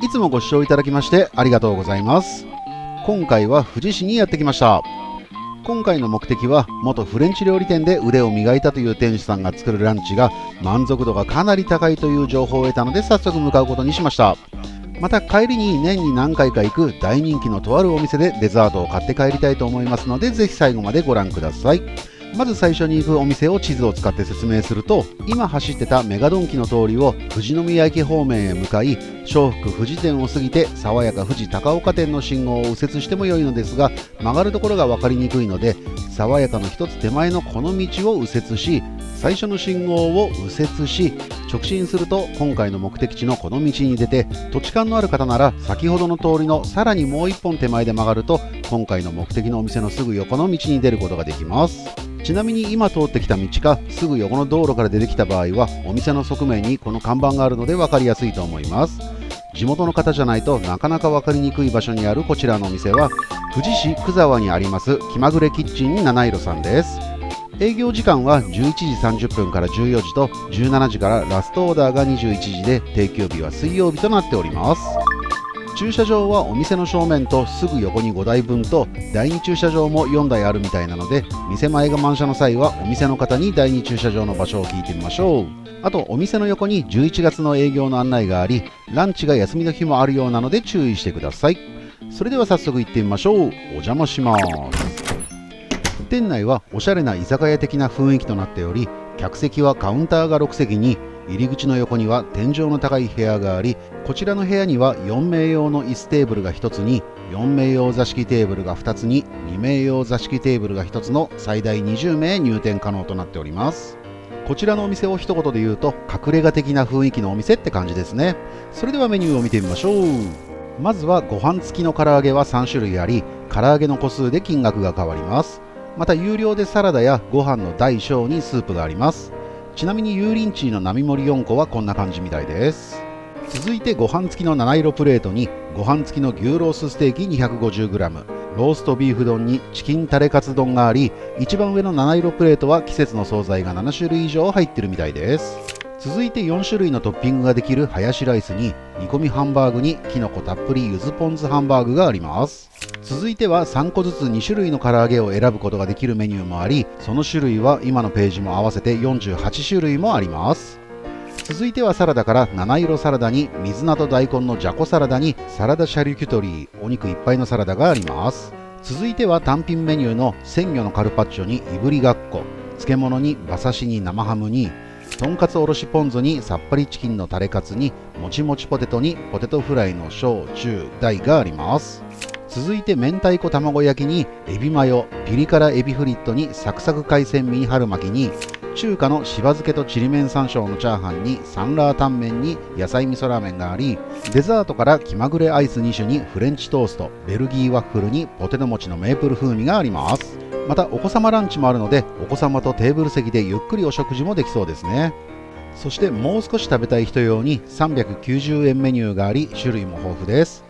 いつもご視聴いただきましてありがとうございます。今回は富士市にやってきました。今回の目的は元フレンチ料理店で腕を磨いたという店主さんが作るランチが満足度がかなり高いという情報を得たので、早速向かうことにしました。また帰りに年に何回か行く大人気のとあるお店でデザートを買って帰りたいと思いますので、ぜひ最後までご覧ください。まず最初に行くお店を地図を使って説明すると、今走ってたメガドンキの通りを富士宮駅方面へ向かい、笑福富士店を過ぎて爽やか富士高岡店の信号を右折しても良いのですが、曲がるところが分かりにくいので、爽やかの一つ手前のこの道を右折し、最初の信号を右折し、直進すると今回の目的地のこの道に出て、土地勘のある方なら先ほどの通りのさらにもう一本手前で曲がると、今回の目的のお店のすぐ横の道に出ることができます。ちなみに今通ってきた道かすぐ横の道路から出てきた場合は、お店の側面にこの看板があるので分かりやすいと思います。地元の方じゃないとなかなか分かりにくい場所にあるこちらのお店は、富士市久沢にあります気まぐれキッチン七色さんです。営業時間は11時30分から14時と17時からラストオーダーが21時で、定休日は水曜日となっております。駐車場はお店の正面とすぐ横に5台分と、第2駐車場も4台あるみたいなので、店前が満車の際はお店の方に第2駐車場の場所を聞いてみましょう。あとお店の横に11月の営業の案内があり、ランチが休みの日もあるようなので注意してください。それでは早速行ってみましょう。お邪魔します。店内はおしゃれな居酒屋的な雰囲気となっており、客席はカウンターが6席に、入り口の横には天井の高い部屋があり、こちらの部屋には4名用の椅子テーブルが1つに、4名用座敷テーブルが2つに、2名用座敷テーブルが1つの最大20名入店可能となっております。こちらのお店を一言で言うと、隠れ家的な雰囲気のお店って感じですね。それではメニューを見てみましょう。まずはご飯付きの唐揚げは3種類あり、唐揚げの個数で金額が変わります。また有料でサラダやご飯の大小にスープがあります。ちなみに油淋鶏の並盛り4個はこんな感じみたいです。続いてご飯付きの七色プレートにご飯付きの牛ロースステーキ 250g、 ローストビーフ丼にチキンタレカツ丼があり、一番上の七色プレートは季節の惣菜が7種類以上入ってるみたいです。続いて4種類のトッピングができるハヤシライスに煮込みハンバーグにきのこたっぷりゆずポン酢ハンバーグがあります。続いては3個ずつ2種類の唐揚げを選ぶことができるメニューもあり、その種類は今のページも合わせて48種類もあります。続いてはサラダから七色サラダに水菜と大根のじゃこサラダにサラダシャリュキュトリー、お肉いっぱいのサラダがあります。続いては単品メニューの鮮魚のカルパッチョにいぶりがっこ、漬物に馬刺しに生ハムにとんかつおろしポン酢にさっぱりチキンのタレカツにもちもちポテトにポテトフライの小中大があります。続いて明太子卵焼きにエビマヨ、ピリ辛エビフリットにサクサク海鮮ミニ春巻きに中華のしば漬けとちりめん山椒のチャーハンにサンラータンメンに野菜味噌ラーメンがあり、デザートから気まぐれアイス2種にフレンチトースト、ベルギーワッフルにポテト餅のメープル風味があります。またお子様ランチもあるので、お子様とテーブル席でゆっくりお食事もできそうですね。そしてもう少し食べたい人用に390円メニューがあり、種類も豊富です。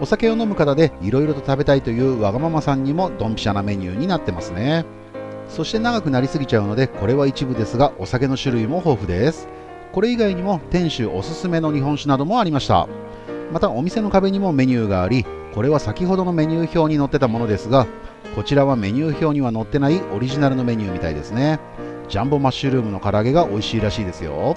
お酒を飲む方でいろいろと食べたいというわがままさんにもドンピシャなメニューになってますね。そして長くなりすぎちゃうのでこれは一部ですが、お酒の種類も豊富です。これ以外にも店主おすすめの日本酒などもありました。またお店の壁にもメニューがあり、これは先ほどのメニュー表に載ってたものですが、こちらはメニュー表には載ってないオリジナルのメニューみたいですね。ジャンボマッシュルームの唐揚げが美味しいらしいですよ。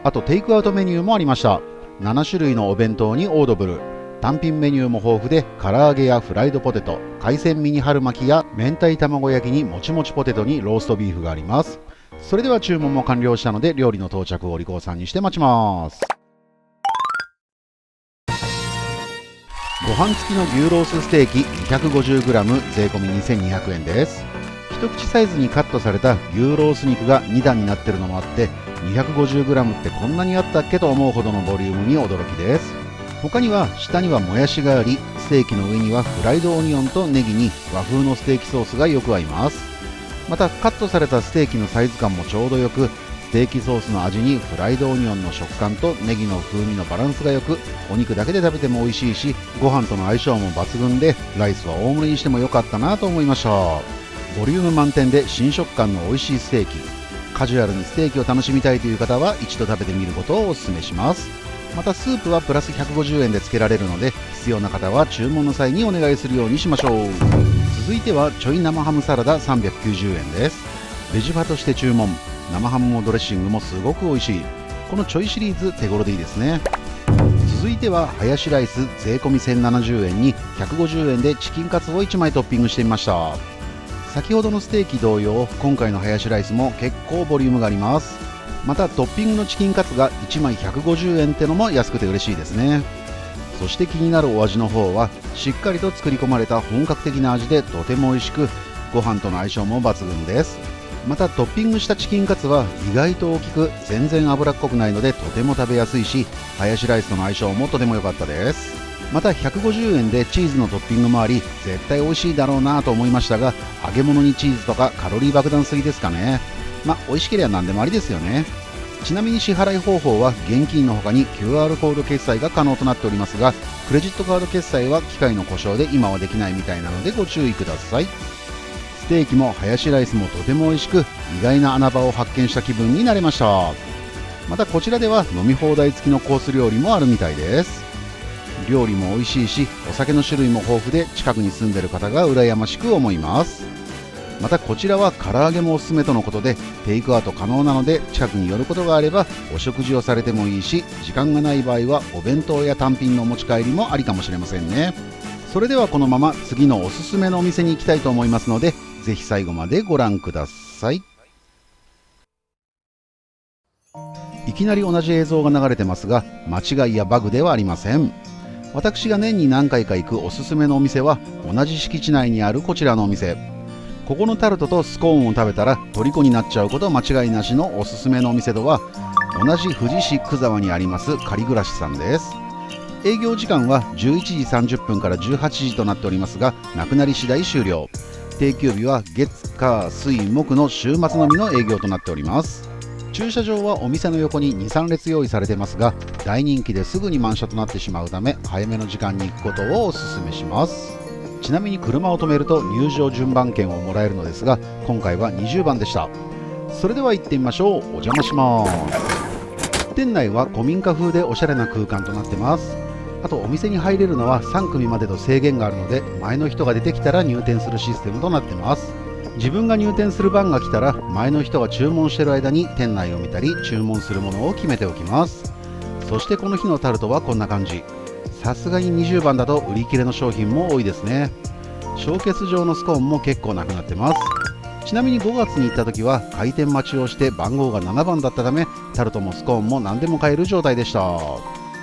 あとテイクアウトメニューもありました。7種類のお弁当にオードブル、単品メニューも豊富で、唐揚げやフライドポテト、海鮮ミニ春巻きや明太卵焼きにもちもちポテトにローストビーフがあります。それでは注文も完了したので、料理の到着をお利口さんにして待ちます。ご飯付きの牛ロースステーキ 250g 税込み2200円です。一口サイズにカットされた牛ロース肉が2段になってるのもあって、 250g ってこんなにあったっけと思うほどのボリュームに驚きです。他には下にはもやしがあり、ステーキの上にはフライドオニオンとネギに和風のステーキソースがよく合います。またカットされたステーキのサイズ感もちょうどよく、ステーキソースの味にフライドオニオンの食感とネギの風味のバランスがよく、お肉だけで食べても美味しいし、ご飯との相性も抜群で、ライスは大盛りにしてもよかったなと思いました。ボリューム満点で新食感の美味しいステーキ、カジュアルにステーキを楽しみたいという方は一度食べてみることをお勧めします。またスープはプラス150円でつけられるので、必要な方は注文の際にお願いするようにしましょう。続いてはちょい生ハムサラダ390円です。ベジファとして注文。生ハムもドレッシングもすごく美味しい。このちょいシリーズ手頃でいいですね。続いてはハヤシライス税込み1070円に150円でチキンカツを1枚トッピングしてみました。先ほどのステーキ同様、今回のハヤシライスも結構ボリュームがあります。またトッピングのチキンカツが1枚150円ってのも安くて嬉しいですね。そして気になるお味の方はしっかりと作り込まれた本格的な味でとても美味しく、ご飯との相性も抜群です。またトッピングしたチキンカツは意外と大きく全然脂っこくないのでとても食べやすいし、ハヤシライスとの相性もとても良かったです。また150円でチーズのトッピングもあり、絶対美味しいだろうなと思いましたが、揚げ物にチーズとかカロリー爆弾すぎですかね。美味しければ何でもありですよね。ちなみに支払い方法は現金の他に QR コード決済が可能となっておりますが、クレジットカード決済は機械の故障で今はできないみたいなのでご注意ください。ステーキもハヤシライスもとても美味しく、意外な穴場を発見した気分になれました。またこちらでは飲み放題付きのコース料理もあるみたいです。料理も美味しいし、お酒の種類も豊富で近くに住んでる方が羨ましく思います。またこちらは唐揚げもおすすめとのことで、テイクアウト可能なので近くに寄ることがあればお食事をされてもいいし、時間がない場合はお弁当や単品のお持ち帰りもありかもしれませんね。それではこのまま次のおすすめのお店に行きたいと思いますので、ぜひ最後までご覧ください。いきなり同じ映像が流れてますが、間違いやバグではありません。私が年に何回か行くおすすめのお店は同じ敷地内にあるこちらのお店。ここのタルトとスコーンを食べたら虜になっちゃうこと間違いなしのおすすめのお店とは、同じ富士市九沢にあります仮暮らしさんです。営業時間は11時30分から18時となっておりますが、なくなり次第終了。定休日は月火水木の週末のみの営業となっております。駐車場はお店の横に 2,3 列用意されてますが、大人気ですぐに満車となってしまうため、早めの時間に行くことをお勧めします。ちなみに車を止めると入場順番券をもらえるのですが、今回は20番でした。それでは行ってみましょう。お邪魔します。店内は古民家風でおしゃれな空間となってます。あとお店に入れるのは3組までと制限があるので、前の人が出てきたら入店するシステムとなってます。自分が入店する番が来たら、前の人が注文している間に店内を見たり注文するものを決めておきます。そしてこの日のタルトはこんな感じ。さすがに20番だと売り切れの商品も多いですね。小結状のスコーンも結構なくなってます。ちなみに5月に行った時は開店待ちをして番号が7番だったため、タルトもスコーンも何でも買える状態でした。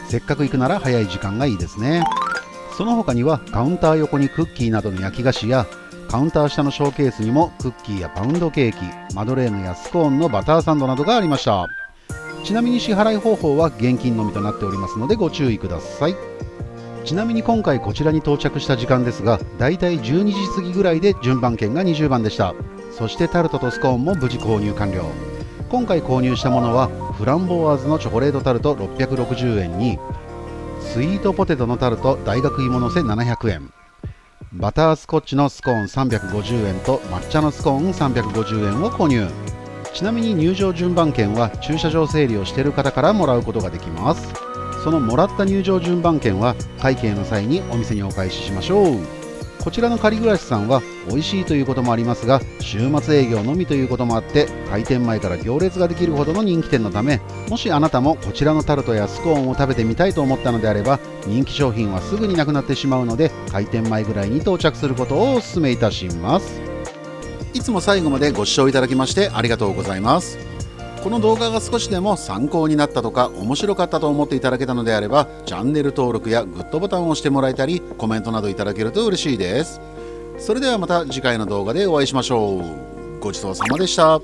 せっかく行くなら早い時間がいいですね。その他にはカウンター横にクッキーなどの焼き菓子や、カウンター下のショーケースにもクッキーやパウンドケーキ、マドレーヌやスコーンのバターサンドなどがありました。ちなみに支払い方法は現金のみとなっておりますのでご注意ください。ちなみに今回こちらに到着した時間ですが、だいたい12時過ぎぐらいで順番券が20番でした。そしてタルトとスコーンも無事購入完了。今回購入したものはフランボワーズのチョコレートタルト660円に、スイートポテトのタルト大学芋のせ700円、バタースコッチのスコーン350円と抹茶のスコーン350円を購入。ちなみに入場順番券は駐車場整理をしている方からもらうことができます。そのもらった入場順番券は会計の際にお店にお返ししましょう。こちらの仮暮らしさんは美味しいということもありますが、週末営業のみということもあって開店前から行列ができるほどの人気店のため、もしあなたもこちらのタルトやスコーンを食べてみたいと思ったのであれば、人気商品はすぐになくなってしまうので、開店前ぐらいに到着することをお勧めいたします。いつも最後までご視聴いただきましてありがとうございます。この動画が少しでも参考になったとか面白かったと思っていただけたのであれば、チャンネル登録やグッドボタンを押してもらえたり、コメントなどいただけると嬉しいです。それではまた次回の動画でお会いしましょう。ごちそうさまでした。